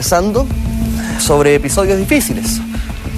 Conversando sobre episodios difíciles.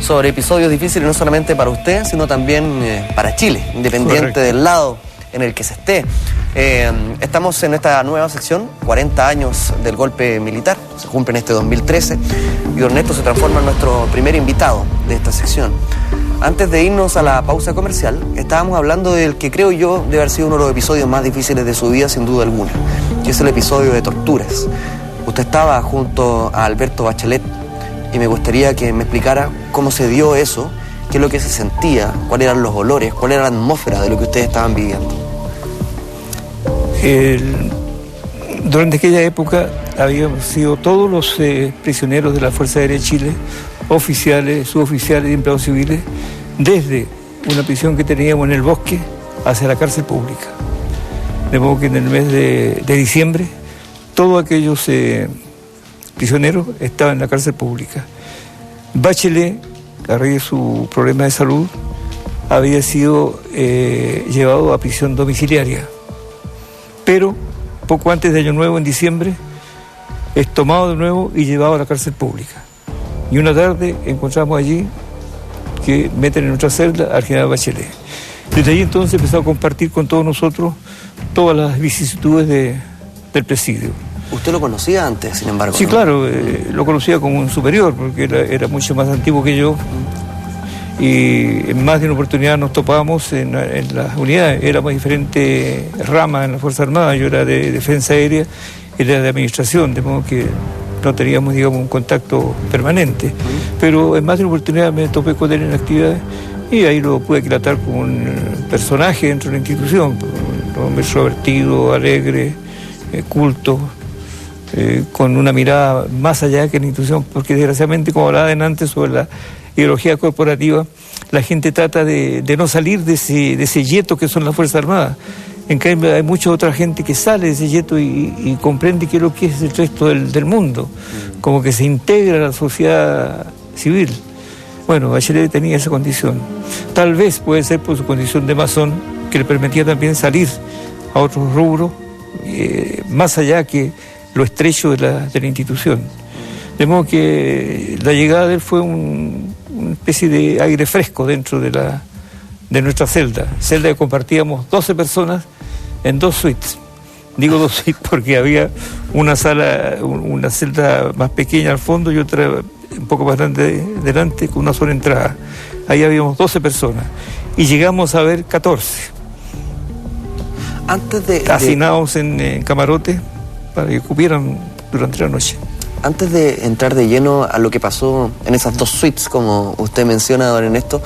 Sobre episodios difíciles no solamente para usted, sino también para Chile, independiente Correcto. del lado en el que se esté. Estamos en esta nueva sección, 40 años del golpe militar, se cumple en este 2013, y don Néstor se transforma en nuestro primer invitado de esta sección. Antes de irnos a la pausa comercial, estábamos hablando del que creo yo debe haber sido uno de los episodios más difíciles de su vida, sin duda alguna, que es el episodio de torturas. Usted estaba junto a Alberto Bachelet y me gustaría que me explicara cómo se dio eso, qué es lo que se sentía, cuáles eran los olores, cuál era la atmósfera de lo que ustedes estaban viviendo. Durante aquella época habíamos sido todos los prisioneros de la Fuerza Aérea de Chile, oficiales, suboficiales y empleados civiles, desde una prisión que teníamos en el bosque hacia la cárcel pública. De modo que en el mes de diciembre todos aquellos prisioneros estaban en la cárcel pública. Bachelet, a raíz de su problema de salud, había sido llevado a prisión domiciliaria. Pero poco antes de Año Nuevo, en diciembre, es tomado de nuevo y llevado a la cárcel pública. Y una tarde encontramos allí que meten en nuestra celda al general Bachelet. Desde allí entonces empezó a compartir con todos nosotros todas las vicisitudes del presidio. ¿Usted lo conocía antes, sin embargo? Sí, ¿no? claro, lo conocía como un superior, porque era mucho más antiguo que yo. Y en más de una oportunidad nos topábamos en las unidades. Éramos diferentes ramas en la Fuerza Armada. Yo era de defensa aérea, él era de administración, de modo que no teníamos, digamos, un contacto permanente. Pero en más de una oportunidad me topé con él en actividades y ahí lo pude aquilatar como un personaje dentro de la institución. Un hombre extrovertido, alegre, culto, con una mirada más allá que la institución, porque desgraciadamente, como hablaba antes sobre la ideología corporativa, la gente trata de no salir de ese yeto que son las Fuerzas Armadas. En cambio, hay mucha otra gente que sale de ese yeto y comprende qué es lo que es el resto del mundo, como que se integra a la sociedad civil. Bueno, Bachelet tenía esa condición. Tal vez puede ser por su condición de masón, que le permitía también salir a otros rubros, más allá que lo estrecho de la institución. De modo que la llegada de él fue una especie de aire fresco dentro de nuestra celda que compartíamos 12 personas en 2 suites. Digo 2 suites porque había una celda más pequeña al fondo y otra un poco más grande delante con una sola entrada. Ahí habíamos 12 personas y llegamos a ver 14. Hacinados en camarotes para que cupieran durante la noche. Antes de entrar de lleno a lo que pasó en esas 2 suites, como usted menciona, don Ernesto,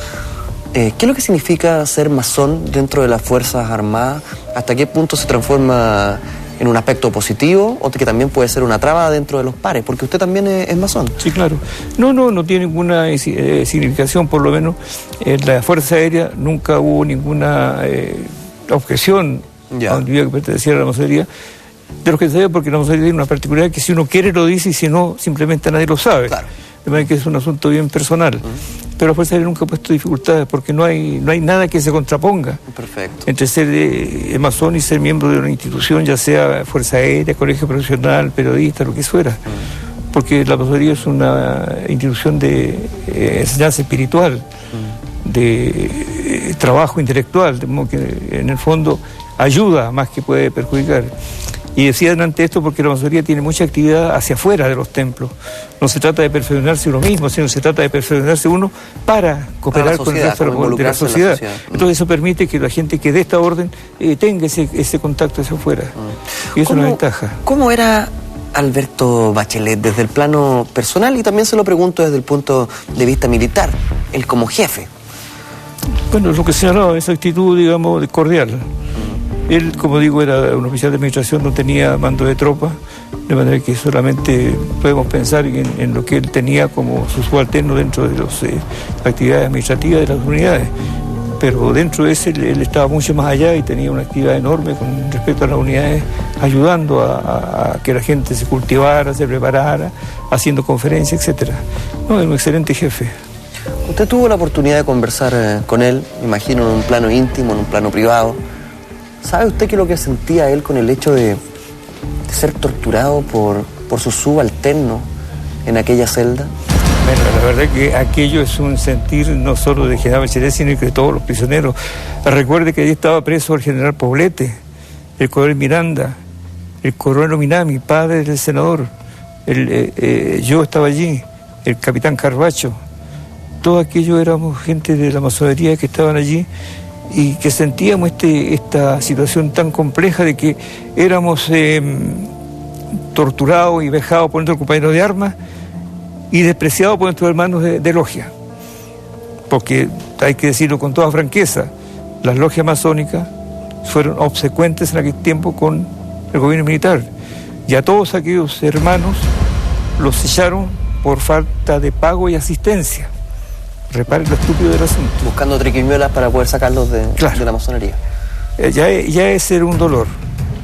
¿qué es lo que significa ser masón dentro de las Fuerzas Armadas? ¿Hasta qué punto se transforma en un aspecto positivo o que también puede ser una traba dentro de los pares? Porque usted también es masón. Sí, claro. No tiene ninguna significación, por lo menos en la Fuerza Aérea nunca hubo ninguna objeción a un individuo que perteneciera a la masonería. De los que se sabe, porque la masonería tiene una particularidad que si uno quiere lo dice y si no, simplemente nadie lo sabe. Claro. De manera que es un asunto bien personal. Pero la Fuerza Aérea nunca ha puesto dificultades porque no hay nada que se contraponga. Perfecto. Entre ser masón y ser miembro de una institución, ya sea Fuerza Aérea, colegio profesional, periodista, lo que fuera. Porque la masonería es una institución de enseñanza espiritual, de trabajo intelectual, de modo que en el fondo ayuda más que puede perjudicar. Y decía ante esto porque la masonería tiene mucha actividad hacia afuera de los templos. No se trata de perfeccionarse uno mismo, sino se trata de perfeccionarse uno para cooperar con el resto de la sociedad. Entonces eso permite que la gente que dé esta orden tenga ese contacto hacia afuera. Y eso es una ventaja. ¿Cómo era Alberto Bachelet desde el plano personal? Y también se lo pregunto desde el punto de vista militar, él como jefe. Bueno, lo que señalaba, esa actitud, digamos, cordial. Él, como digo, era un oficial de administración, no tenía mando de tropa, de manera que solamente podemos pensar en lo que él tenía como su subalterno dentro de las actividades administrativas de las unidades. Pero dentro de ese él estaba mucho más allá y tenía una actividad enorme con respecto a las unidades, ayudando a que la gente se cultivara, se preparara, haciendo conferencias, etc. No, era un excelente jefe. Usted tuvo la oportunidad de conversar con él, me imagino, en un plano íntimo, en un plano privado. ¿Sabe usted qué es lo que sentía él con el hecho de ser torturado por su subalterno en aquella celda? Bueno, la verdad que aquello es un sentir no solo de general Bachelet, sino que de todos los prisioneros. Recuerde que allí estaba preso el general Poblete, el coronel Miranda, el coronel Minami, padre del senador. Yo estaba allí, el capitán Carbacho. Todo aquello éramos gente de la masonería que estaban allí y que sentíamos esta situación tan compleja de que éramos torturados y vejados por nuestros compañeros de armas y despreciados por nuestros hermanos de logia. Porque hay que decirlo con toda franqueza, las logias masónicas fueron obsecuentes en aquel tiempo con el gobierno militar. Y a todos aquellos hermanos los sellaron por falta de pago y asistencia. Reparen lo estúpido del asunto. Buscando triquiñuelas para poder sacarlos de la masonería. Ya ese era un dolor.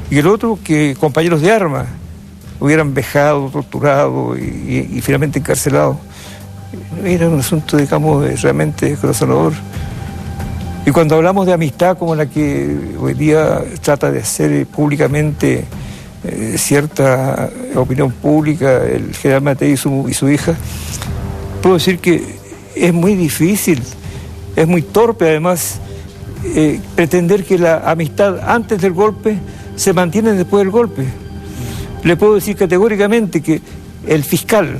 Y el otro, que compañeros de armas hubieran vejado, torturado y finalmente encarcelado. Era un asunto, digamos, realmente descorazonador. Y cuando hablamos de amistad como la que hoy día trata de hacer públicamente cierta opinión pública, el general Matei y su hija, puedo decir que es muy difícil, es muy torpe además pretender que la amistad antes del golpe se mantiene después del golpe. Le puedo decir categóricamente que el fiscal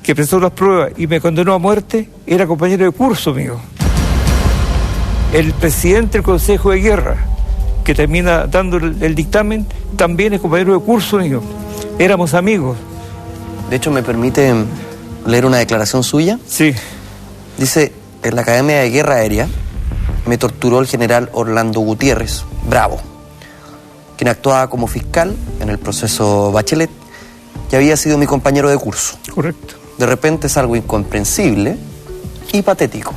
que presentó las pruebas y me condenó a muerte era compañero de curso mío. El presidente del Consejo de Guerra, que termina dando el dictamen, también es compañero de curso mío. Éramos amigos. De hecho, ¿me permite leer una declaración suya? Sí. Dice: en la Academia de Guerra Aérea me torturó el general Orlando Gutiérrez Bravo, quien actuaba como fiscal en el proceso Bachelet y había sido mi compañero de curso. Correcto. De repente es algo incomprensible y patético.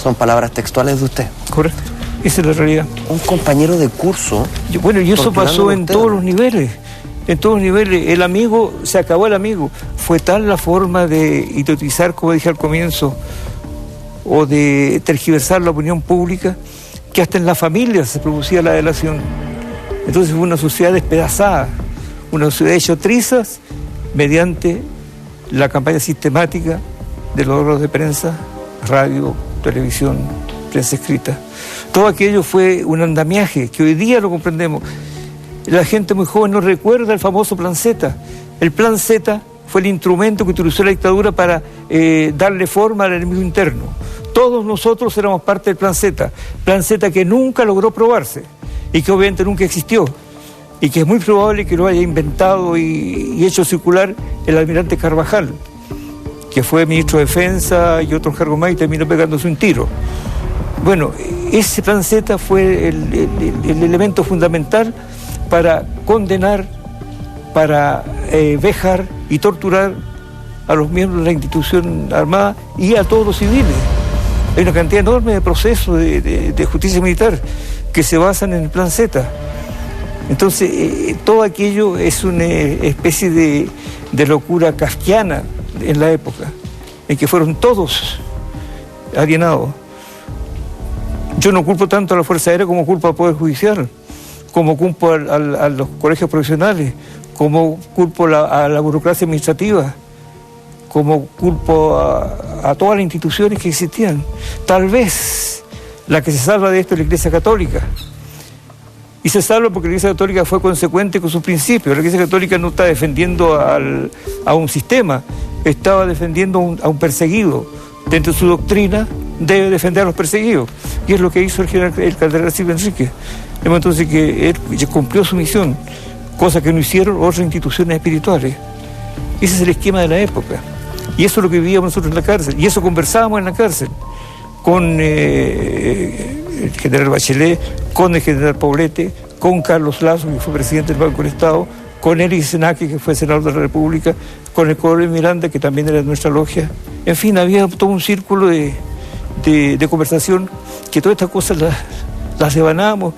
Son palabras textuales de usted. Correcto. Esa es la realidad. Un compañero de curso. Y eso pasó en todos los niveles. En todos los niveles. El amigo, se acabó el amigo. Fue tal la forma de idiotizar, como dije al comienzo, o de tergiversar la opinión pública, que hasta en la familia se producía la delación. Entonces fue una sociedad despedazada, una sociedad hecha trizas mediante la campaña sistemática de los órganos de prensa, radio, televisión, prensa escrita. Todo aquello fue un andamiaje que hoy día lo comprendemos. La gente muy joven no recuerda el famoso Plan Z. El Plan Z fue el instrumento que utilizó la dictadura para darle forma al enemigo interno. Todos nosotros éramos parte del Plan Z que nunca logró probarse y que obviamente nunca existió y que es muy probable que lo haya inventado y hecho circular el almirante Carvajal, que fue ministro de Defensa y otros cargos más y terminó pegándose un tiro. Bueno, ese Plan Z fue el elemento fundamental para condenar, para vejar y torturar a los miembros de la institución armada y a todos los civiles. Hay una cantidad enorme de procesos de justicia militar que se basan en el Plan Z. Entonces, todo aquello es una especie de locura kafkiana en la época, en que fueron todos alienados. Yo no culpo tanto a la Fuerza Aérea como culpo al Poder Judicial, como culpo a los colegios profesionales, como culpo a la burocracia administrativa, como culpo a todas las instituciones que existían. Tal vez la que se salva de esto es la Iglesia Católica. Y se salva porque la Iglesia Católica fue consecuente con sus principios. La Iglesia Católica no está defendiendo a un sistema, estaba defendiendo a un perseguido. Dentro de su doctrina debe defender a los perseguidos. Y es lo que hizo el cardenal Silva Enrique. Entonces que él cumplió su misión, cosa que no hicieron otras instituciones espirituales. Ese es el esquema de la época. Y eso es lo que vivíamos nosotros en la cárcel. Y eso conversábamos en la cárcel con el general Bachelet, con el general Poblete, con Carlos Lazo, que fue presidente del Banco del Estado, con Erik Senaque, que fue senador de la República, con el coronel Miranda, que también era de nuestra logia. En fin, había todo un círculo de conversación que todas estas cosas las devanábamos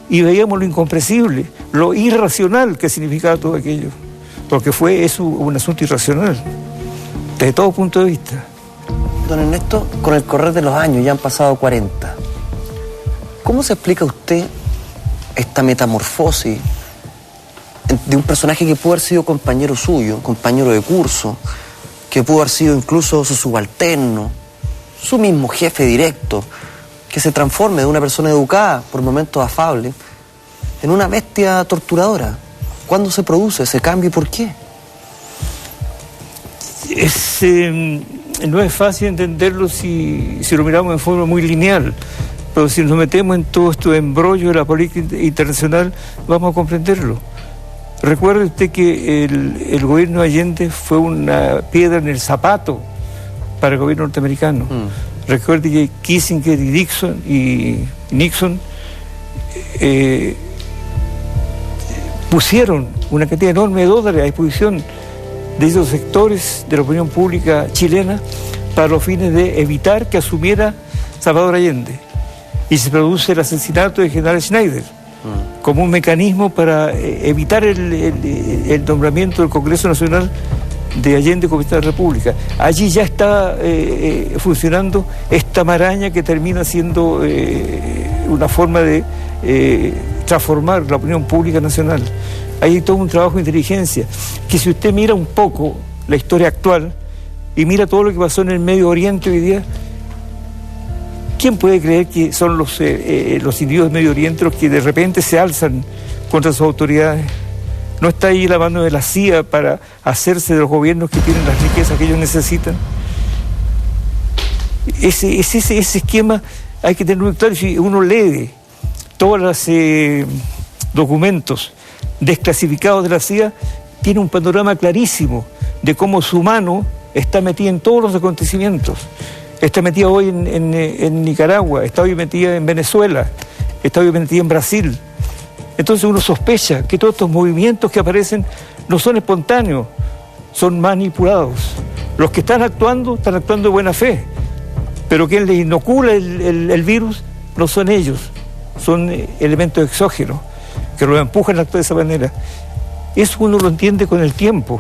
y veíamos lo incomprensible, lo irracional que significaba todo aquello, porque fue eso un asunto irracional, desde todo punto de vista. Don Ernesto, con el correr de los años, ya han pasado 40, ¿cómo se explica usted esta metamorfosis de un personaje que pudo haber sido compañero suyo, compañero de curso, que pudo haber sido incluso su subalterno, su mismo jefe directo, que se transforme de una persona educada, por momentos afable, en una bestia torturadora? ¿Cuándo se produce ese cambio y por qué? No es fácil entenderlo si lo miramos en forma muy lineal, pero si nos metemos en todo este embrollo de la política internacional, vamos a comprenderlo. Recuerde usted que el gobierno de Allende fue una piedra en el zapato para el gobierno norteamericano. Recuerde que Kissinger y Nixon pusieron una cantidad enorme de dólares a disposición de esos sectores de la opinión pública chilena para los fines de evitar que asumiera Salvador Allende. Y se produce el asesinato del general Schneider como un mecanismo para evitar el nombramiento del Congreso Nacional de Allende como presidente de la República. Allí ya está funcionando esta maraña que termina siendo una forma de transformar la opinión pública nacional. Hay todo un trabajo de inteligencia que, si usted mira un poco la historia actual y mira todo lo que pasó en el Medio Oriente hoy día, ¿quién puede creer que son los individuos del Medio Oriente los que de repente se alzan contra sus autoridades? ¿No está ahí la mano de la CIA para hacerse de los gobiernos que tienen las riquezas que ellos necesitan? Ese esquema hay que tenerlo muy claro. Si uno lee todos los documentos desclasificados de la CIA, tiene un panorama clarísimo de cómo su mano está metida en todos los acontecimientos. Está metida hoy en Nicaragua, está hoy metida en Venezuela, está hoy metida en Brasil. Entonces uno sospecha que todos estos movimientos que aparecen no son espontáneos, son manipulados. Los que están actuando de buena fe, pero quien les inocula el virus no son ellos, son elementos exógenos que lo empujan a actuar de esa manera. Eso uno lo entiende con el tiempo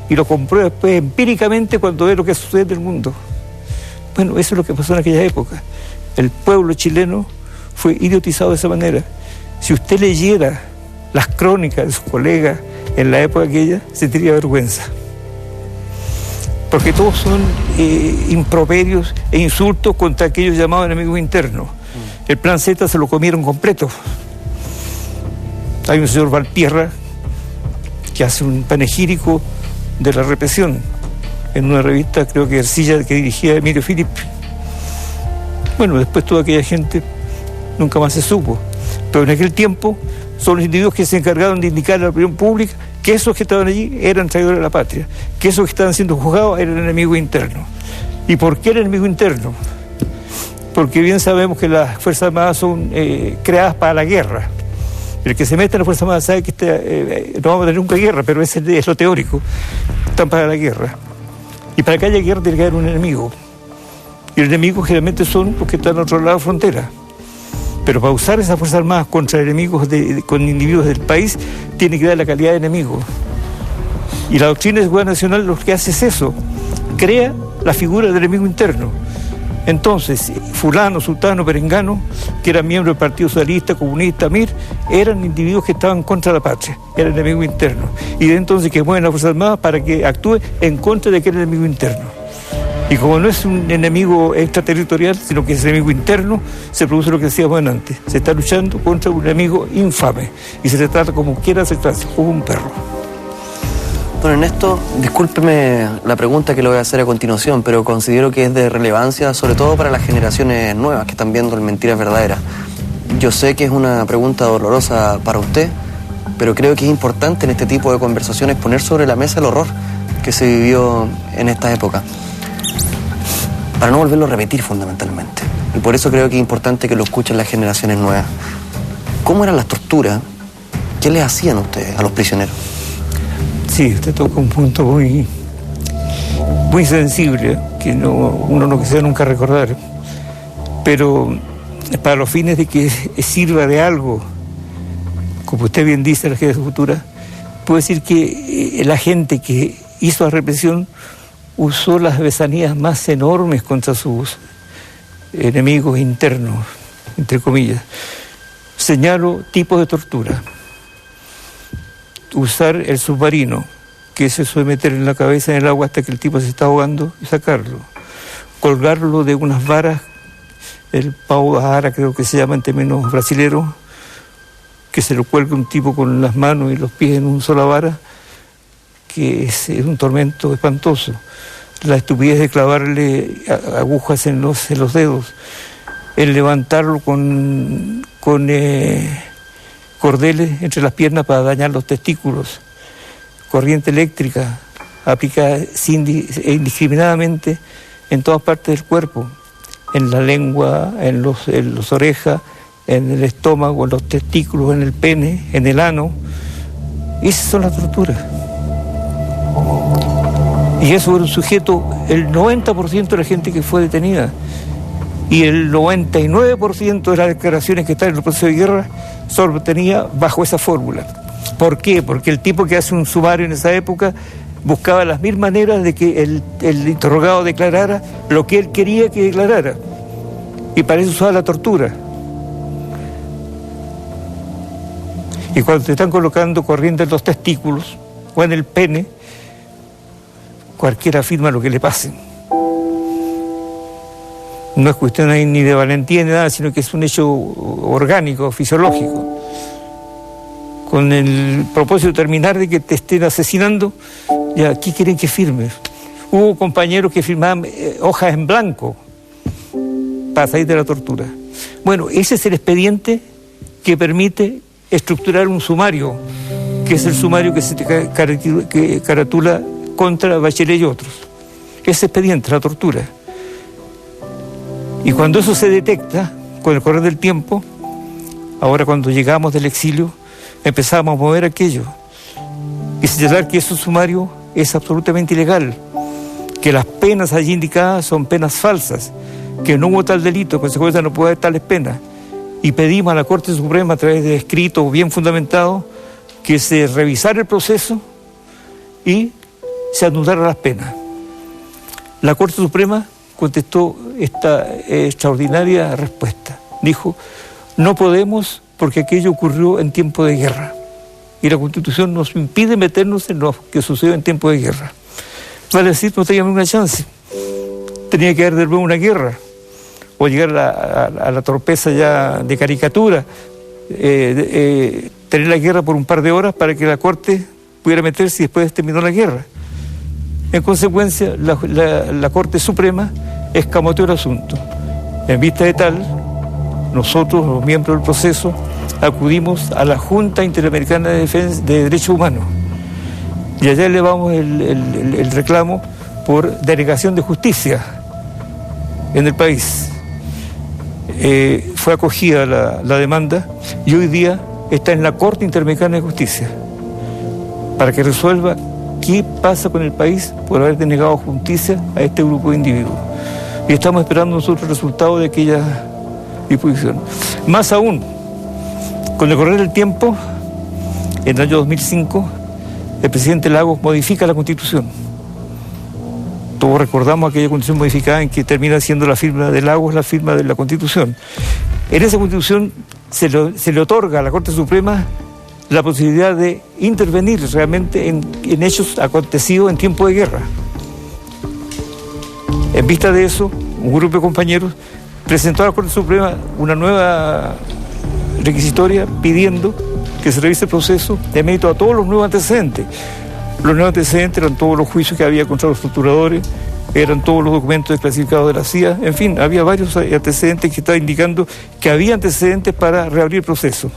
y lo comprueba después empíricamente cuando ve lo que sucede en el mundo. Bueno, eso es lo que pasó en aquella época. El pueblo chileno fue idiotizado de esa manera. Si usted leyera las crónicas de sus colegas en la época aquella, sentiría vergüenza. Porque todos son improperios e insultos contra aquellos llamados enemigos internos. El plan Z se lo comieron completo. Hay un señor Valpierra que hace un panegírico de la represión en una revista, creo que Ercilla, que dirigía Emilio Filippi. Bueno, después toda aquella gente nunca más se supo. Pero en aquel tiempo son los individuos que se encargaron de indicar a la opinión pública que esos que estaban allí eran traidores de la patria, que esos que estaban siendo juzgados eran enemigos internos. ¿Y por qué el enemigo interno? Porque bien sabemos que las Fuerzas Armadas son creadas para la guerra. El que se mete en las Fuerzas Armadas sabe que no vamos a tener nunca guerra, pero ese es lo teórico. Están para la guerra. Y para que haya guerra tiene que haber un enemigo. Y los enemigos generalmente son los que están al otro lado de la frontera. Pero para usar esas Fuerzas Armadas contra enemigos, con individuos del país, tiene que dar la calidad de enemigo. Y la doctrina de seguridad nacional lo que hace es eso, crea la figura del enemigo interno. Entonces, fulano, sultano, perengano, que eran miembros del Partido Socialista, Comunista, MIR, eran individuos que estaban contra la patria, eran enemigos internos. Y de entonces que mueven las Fuerzas Armadas para que actúe en contra de aquel enemigo interno. Y como no es un enemigo extraterritorial, sino que es enemigo interno, se produce lo que decíamos antes. Se está luchando contra un enemigo infame. Y se le trata como quiera acercarse, como un perro. Don Ernesto, discúlpeme la pregunta que le voy a hacer a continuación, pero considero que es de relevancia, sobre todo para las generaciones nuevas que están viendo el Mentiras Verdaderas. Yo sé que es una pregunta dolorosa para usted, pero creo que es importante en este tipo de conversaciones poner sobre la mesa el horror que se vivió en esta época, para no volverlo a repetir fundamentalmente. Y por eso creo que es importante que lo escuchen las generaciones nuevas. ¿Cómo eran las torturas? ¿Qué les hacían a ustedes, a los prisioneros? Sí, usted toca un punto muy sensible, que uno no quisiera nunca recordar. Pero para los fines de que sirva de algo, como usted bien dice, la generación futura, puedo decir que la gente que hizo la represión usó las besanías más enormes contra sus enemigos internos, entre comillas. Señalo tipos de tortura. usar el submarino, que es eso de meter en la cabeza en el agua hasta que el tipo se está ahogando y sacarlo. Colgarlo de unas varas, el pau da ara creo que se llama en términos brasileros, que se lo cuelga un tipo con las manos y los pies en una sola vara, que es un tormento espantoso. La estupidez de clavarle agujas en los dedos, el levantarlo con cordeles entre las piernas para dañar los testículos, corriente eléctrica aplicada indiscriminadamente en todas partes del cuerpo, en la lengua, en las orejas, en el estómago, en los testículos, en el pene, en el ano. Esas son las torturas. Y eso era un sujeto, el 90% de la gente que fue detenida y el 99% de las declaraciones que están en el proceso de guerra se obtenía bajo esa fórmula. ¿Por qué? Porque el tipo que hace un sumario en esa época buscaba las mil maneras de que el interrogado declarara lo que él quería que declarara. Y para eso usaba la tortura. Y cuando te están colocando corriente en los testículos o en el pene, cualquiera afirma lo que le pase. No es cuestión ahí ni de valentía ni nada, sino que es un hecho orgánico, fisiológico. Con el propósito de terminar de que te estén asesinando, ya aquí quieren que firmes. Hubo compañeros que firmaban hojas en blanco para salir de la tortura. Bueno, ese es el expediente que permite estructurar un sumario, que es el sumario que se caratula contra Bachelet y otros. Ese expediente, la tortura. Y cuando eso se detecta, con el correr del tiempo, ahora cuando llegamos del exilio, empezamos a mover aquello y señalar que ese sumario es absolutamente ilegal, que las penas allí indicadas son penas falsas, que no hubo tal delito, en consecuencia no puede haber tales penas. Y pedimos a la Corte Suprema, a través de escritos bien fundamentados, que se revisara el proceso y se anulara las penas. La Corte Suprema contestó esta extraordinaria respuesta. Dijo, no podemos porque aquello ocurrió en tiempo de guerra y la Constitución nos impide meternos en lo que sucedió en tiempo de guerra. Vale decir, no teníamos una chance. Tenía que haber de nuevo una guerra o llegar a la torpeza ya de caricatura, tener la guerra por un par de horas para que la Corte pudiera meterse y después terminó la guerra. En consecuencia, la Corte Suprema escamoteó el asunto. En vista de tal, nosotros, los miembros del proceso, acudimos a la Junta Interamericana de Derechos Humanos y allá elevamos el reclamo por denegación de justicia en el país. Fue acogida la demanda y hoy día está en la Corte Interamericana de Justicia para que resuelva qué pasa con el país por haber denegado justicia a este grupo de individuos. Y estamos esperando nosotros el resultado de aquella disposición. Más aún, con el correr del tiempo, en el año 2005, el presidente Lagos modifica la Constitución. Todos recordamos aquella Constitución modificada en que termina siendo la firma de Lagos la firma de la Constitución. En esa Constitución se le otorga a la Corte Suprema la posibilidad de intervenir realmente en hechos acontecidos en tiempo de guerra. En vista de eso, un grupo de compañeros presentó a la Corte Suprema una nueva requisitoria pidiendo que se revise el proceso de mérito a todos los nuevos antecedentes. Los nuevos antecedentes eran todos los juicios que había contra los torturadores, eran todos los documentos desclasificados de la CIA, en fin, había varios antecedentes que estaban indicando que había antecedentes para reabrir el proceso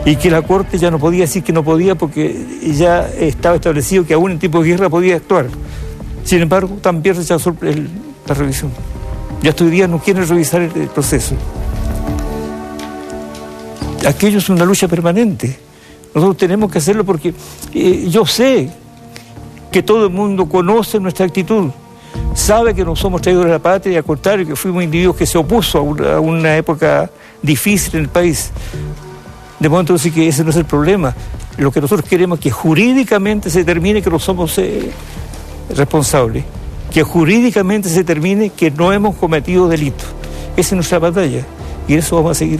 y que la Corte ya no podía decir que no podía porque ya estaba establecido que aún en tiempo de guerra podía actuar. Sin embargo, también rechazó la revisión. Ya hasta hoy día no quieren revisar el proceso. Aquello es una lucha permanente. Nosotros tenemos que hacerlo porque yo sé que todo el mundo conoce nuestra actitud, sabe que no somos traidores de la patria y al contrario, que fuimos individuos que se opuso a una época difícil en el país. De modo entonces que ese no es el problema. Lo que nosotros queremos es que jurídicamente se determine que no somos responsables, que jurídicamente se determine que no hemos cometido delitos. Esa es nuestra batalla y eso vamos a seguir.